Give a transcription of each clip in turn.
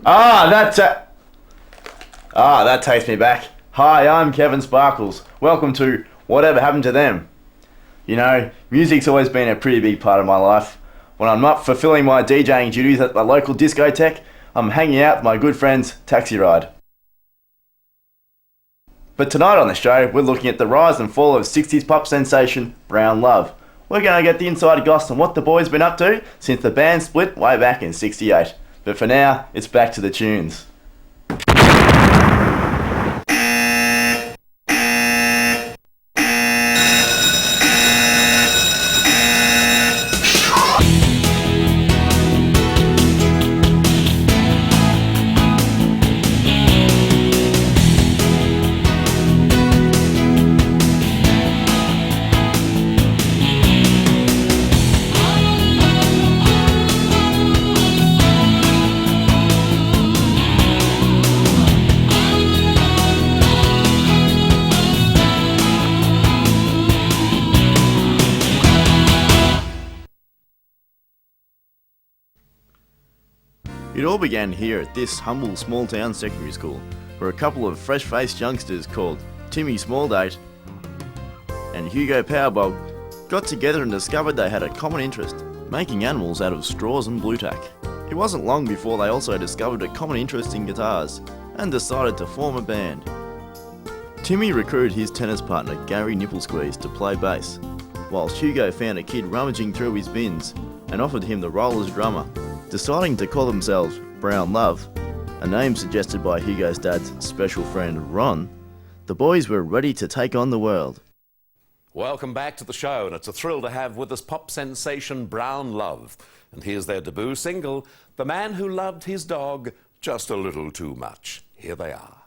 Ah, that takes me back. Hi, I'm Kevin Sparkles. Welcome to Whatever Happened to Them. You know, music's always been a pretty big part of my life. When I'm not fulfilling my DJing duties at the local discotheque, I'm hanging out with my good friend's taxi ride. But tonight on the show, we're looking at the rise and fall of 60s pop sensation Brown Love. We're going to get the inside goss on what the boys been up to since the band split way back in '68. But for now, it's back to the tunes. It all began here at this humble small town secondary school, where a couple of fresh-faced youngsters called Timmy Smalldate and Hugo Powerbog got together and discovered they had a common interest, making animals out of straws and blue tack. It wasn't long before they also discovered a common interest in guitars and decided to form a band. Timmy recruited his tennis partner Gary Nipplesqueeze to play bass, whilst Hugo found a kid rummaging through his bins and offered him the role as drummer. Deciding to call themselves Brown Love, a name suggested by Hugo's dad's special friend Ron, the boys were ready to take on the world. Welcome back to the show, and it's a thrill to have with us pop sensation Brown Love. And here's their debut single, The Man Who Loved His Dog Just a Little Too Much. Here they are.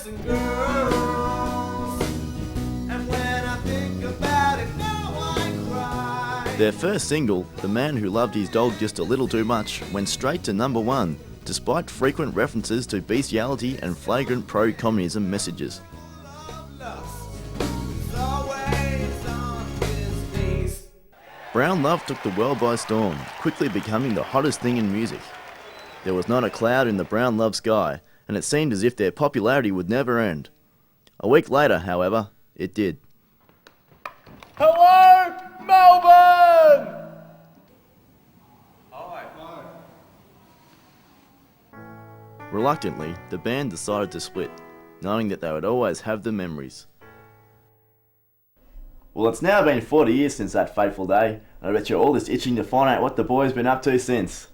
And girls, and when I think about it now I cry. Their first single, The Man Who Loved His Dog Just a Little Too Much, went straight to number one, despite frequent references to bestiality and flagrant pro-communism messages. Brown Love took the world by storm, quickly becoming the hottest thing in music. There was not a cloud in the Brown Love sky, and it seemed as if their popularity would never end. A week later, however, it did. Hello, Melbourne! Reluctantly, the band decided to split, knowing that they would always have the memories. Well, it's now been 40 years since that fateful day, and I bet you're all just itching to find out what the boys been up to since.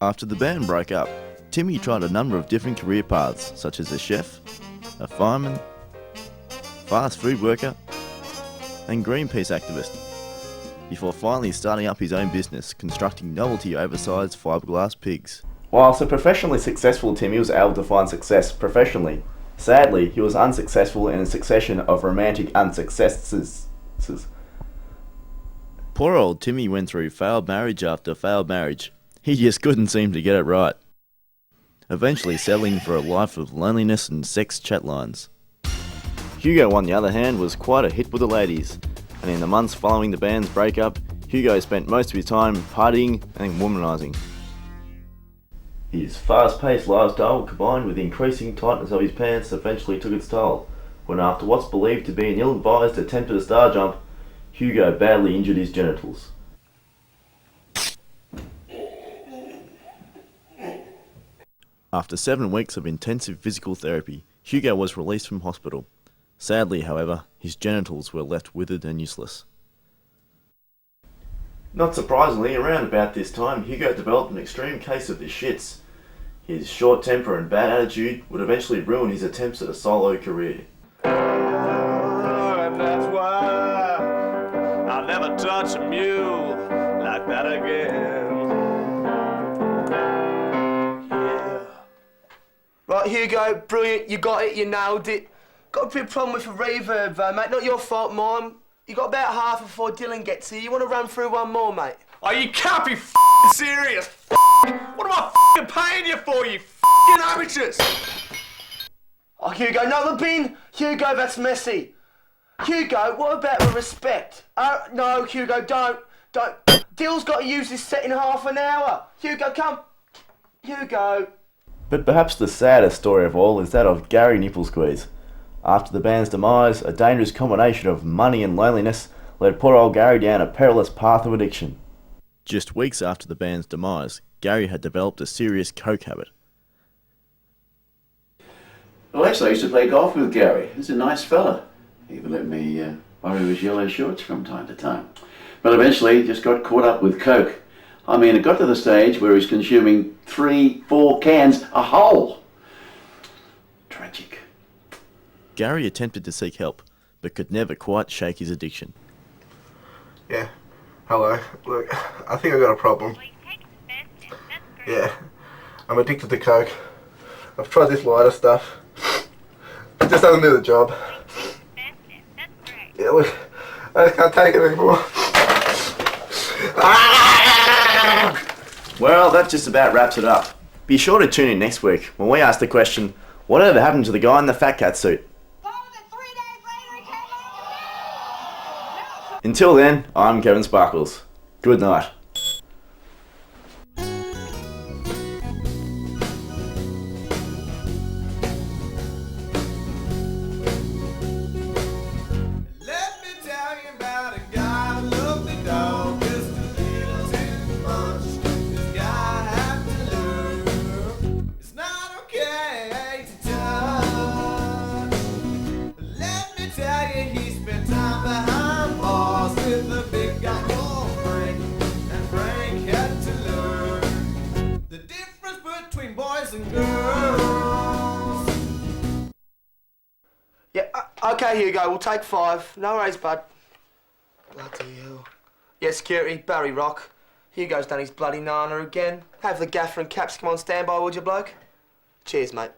After the band broke up, Timmy tried a number of different career paths, such as a chef, a fireman, fast food worker, and Greenpeace activist, before finally starting up his own business, constructing novelty oversized fiberglass pigs. Whilst a professionally successful Timmy was able to find success professionally, sadly he was unsuccessful in a succession of romantic unsuccesses. Poor old Timmy went through failed marriage after failed marriage. He just couldn't seem to get it right, eventually settling for a life of loneliness and sex chat lines. Hugo, on the other hand, was quite a hit with the ladies, and in the months following the band's breakup, Hugo spent most of his time partying and womanising. His fast-paced lifestyle, combined with the increasing tightness of his pants, eventually took its toll, when after what's believed to be an ill-advised attempt at a star jump, Hugo badly injured his genitals. After 7 weeks of intensive physical therapy, Hugo was released from hospital. Sadly, however, his genitals were left withered and useless. Not surprisingly, around about this time, Hugo developed an extreme case of the shits. His short temper and bad attitude would eventually ruin his attempts at a solo career. And that's why I'll never touch a mule. that again. Yeah. Right, Hugo, brilliant. You got it, you nailed it. Got a big problem with the reverb, though, mate. Not your fault, mine. You got about half before Dylan gets here. You want to run through one more, mate? Oh, you can't be f***ing serious. What am I f***ing paying you for, you f***ing amateurs? Oh, Hugo, no, the bin. Hugo, that's messy. Hugo, what about the respect? No, Hugo, don't. Dill's got to use this set in half an hour. Hugo, come. Hugo. But perhaps the saddest story of all is that of Gary Nipplesqueeze. After the band's demise, a dangerous combination of money and loneliness led poor old Gary down a perilous path of addiction. Just weeks after the band's demise, Gary had developed a serious coke habit. Well, actually, I used to play golf with Gary. He's a nice fella. He even let me borrow his yellow shorts from time to time. But eventually, he just got caught up with coke. I mean, it got to the stage where he's consuming 3-4 cans a hole. Tragic. Gary attempted to seek help, but could never quite shake his addiction. Yeah. Hello. Look, I think I got a problem. Yeah. I'm addicted to coke. I've tried this lighter stuff. It just doesn't do the job. Yeah, look, I just can't take it anymore. Well, that just about wraps it up. Be sure to tune in next week when we ask the question, whatever happened to the guy in the fat cat suit? Until then, I'm Kevin Sparkles. Good night. Let me tell you about a guy who loved the dog just a little too much. This guy had to learn it's not okay to touch. Let me tell you, he spent time behind bars with a big guy called Frank, and Frank had to learn the difference between boys and girls. Yeah, okay, Hugo, we'll take 5. No worries, bud. Bloody hell. Yeah, security, Barry Rock. Hugo's done his bloody nana again. Have the gaffer and caps come on standby, would you, bloke? Cheers, mate.